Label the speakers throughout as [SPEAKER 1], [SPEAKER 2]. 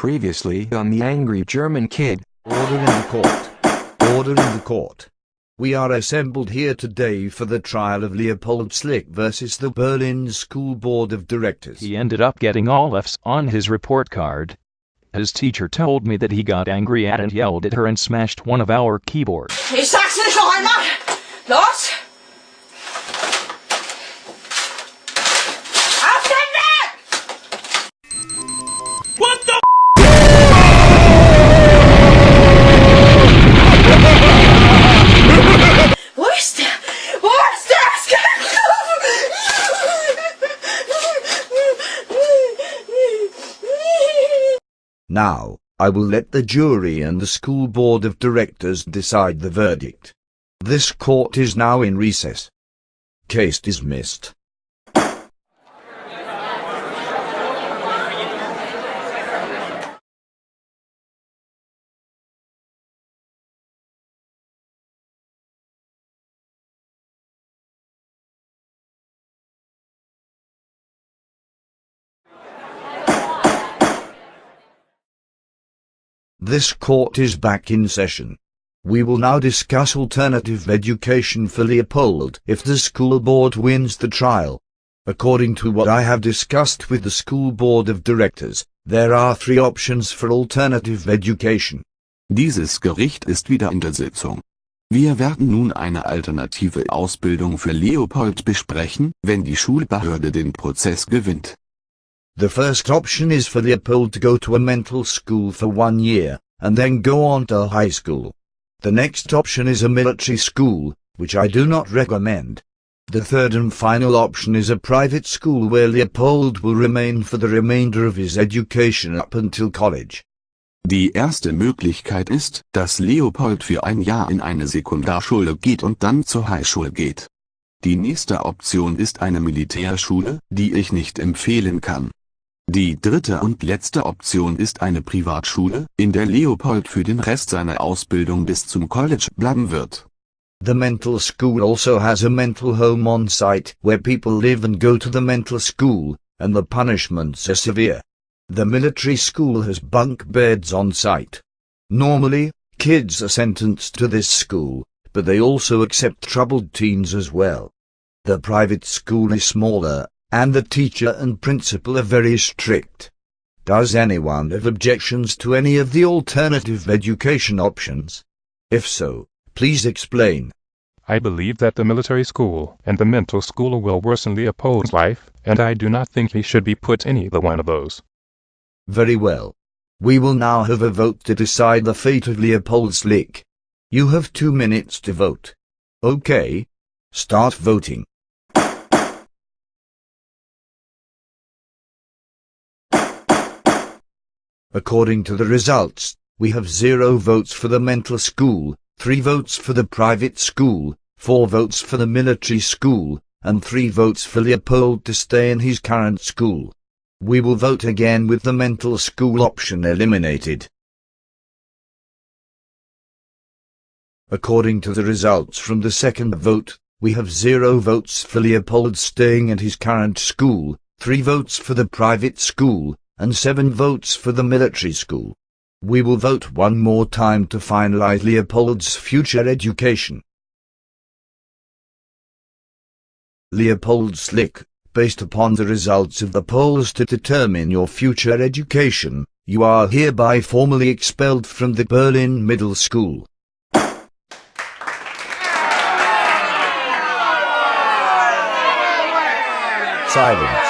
[SPEAKER 1] Previously on The Angry German Kid.
[SPEAKER 2] Order in the court. Order in the court. We are assembled here today for the trial of Leopold Slick versus the Berlin School Board of Directors.
[SPEAKER 3] He ended up getting all F's on his report card. His teacher told me that he got angry at and yelled at her and smashed one of our keyboards.
[SPEAKER 4] Ich sag's dir noch einmal. Los! Auf den Weg!
[SPEAKER 5] What the
[SPEAKER 4] Wo ist der? Wo ist der?
[SPEAKER 2] Now, I will let the jury and the school board of directors decide the verdict. This court is now in recess. Case dismissed. This court is back in session. We will now discuss alternative education for Leopold if the school board wins the trial. According to what I have discussed with the school board of directors, there are 3 options for alternative education.
[SPEAKER 6] Dieses Gericht ist wieder in der Sitzung. Wir werden nun eine alternative Ausbildung für Leopold besprechen, wenn die Schulbehörde den Prozess gewinnt.
[SPEAKER 2] The first option is for Leopold to go to a mental school for 1 year, and then go on to high school. The next option is a military school, which I do not recommend. The third and final option is a private school where Leopold will remain for the remainder of his education up until college.
[SPEAKER 6] Die erste Möglichkeit ist, dass Leopold für 1 Jahr in eine Sekundarschule geht und dann zur Highschool geht. Die nächste Option ist eine Militärschule, die ich nicht empfehlen kann. Die dritte und letzte Option ist eine Privatschule, in der Leopold für den Rest seiner Ausbildung bis zum College bleiben wird.
[SPEAKER 2] The mental school also has a mental home on site where people live and go to the mental school, and the punishments are severe. The military school has bunk beds on site. Normally, kids are sentenced to this school, but they also accept troubled teens as well. The private school is smaller, and the teacher and principal are very strict. Does anyone have objections to any of the alternative education options? If so, please explain.
[SPEAKER 7] I believe that the military school and the mental school will worsen Leopold's life, and I do not think he should be put in either one of those.
[SPEAKER 2] Very well. We will now have a vote to decide the fate of Leopold Slick. You have 2 minutes to vote. Okay. Start voting. According to the results, we have 0 votes for the mental school, 3 votes for the private school, 4 votes for the military school, and 3 votes for Leopold to stay in his current school. We will vote again with the mental school option eliminated. According to the results from the second vote, we have 0 votes for Leopold staying at his current school, 3 votes for the private school, and 7 votes for the military school. We will vote one more time to finalize Leopold's future education. Leopold Slick, based upon the results of the polls to determine your future education, you are hereby formally expelled from the Berlin Middle School. Silence.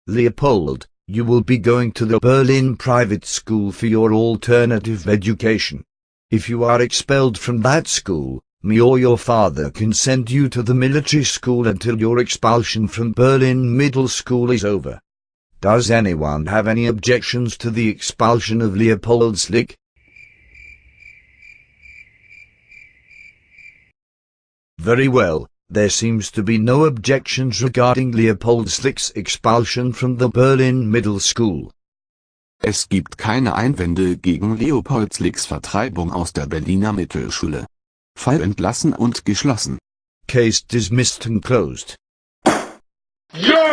[SPEAKER 2] Leopold, you will be going to the Berlin private school for your alternative education. If you are expelled from that school, me or your father can send you to the military school until your expulsion from Berlin Middle School is over. Does anyone have any objections to the expulsion of Leopold Slick? Very well. There seems to be no objections regarding Leopold Slick's expulsion from the Berlin Middle School.
[SPEAKER 6] Es gibt keine Einwände gegen Leopold Slicks Vertreibung aus der Berliner Mittelschule. Fall entlassen und geschlossen.
[SPEAKER 2] Case dismissed and closed.
[SPEAKER 5] Yeah!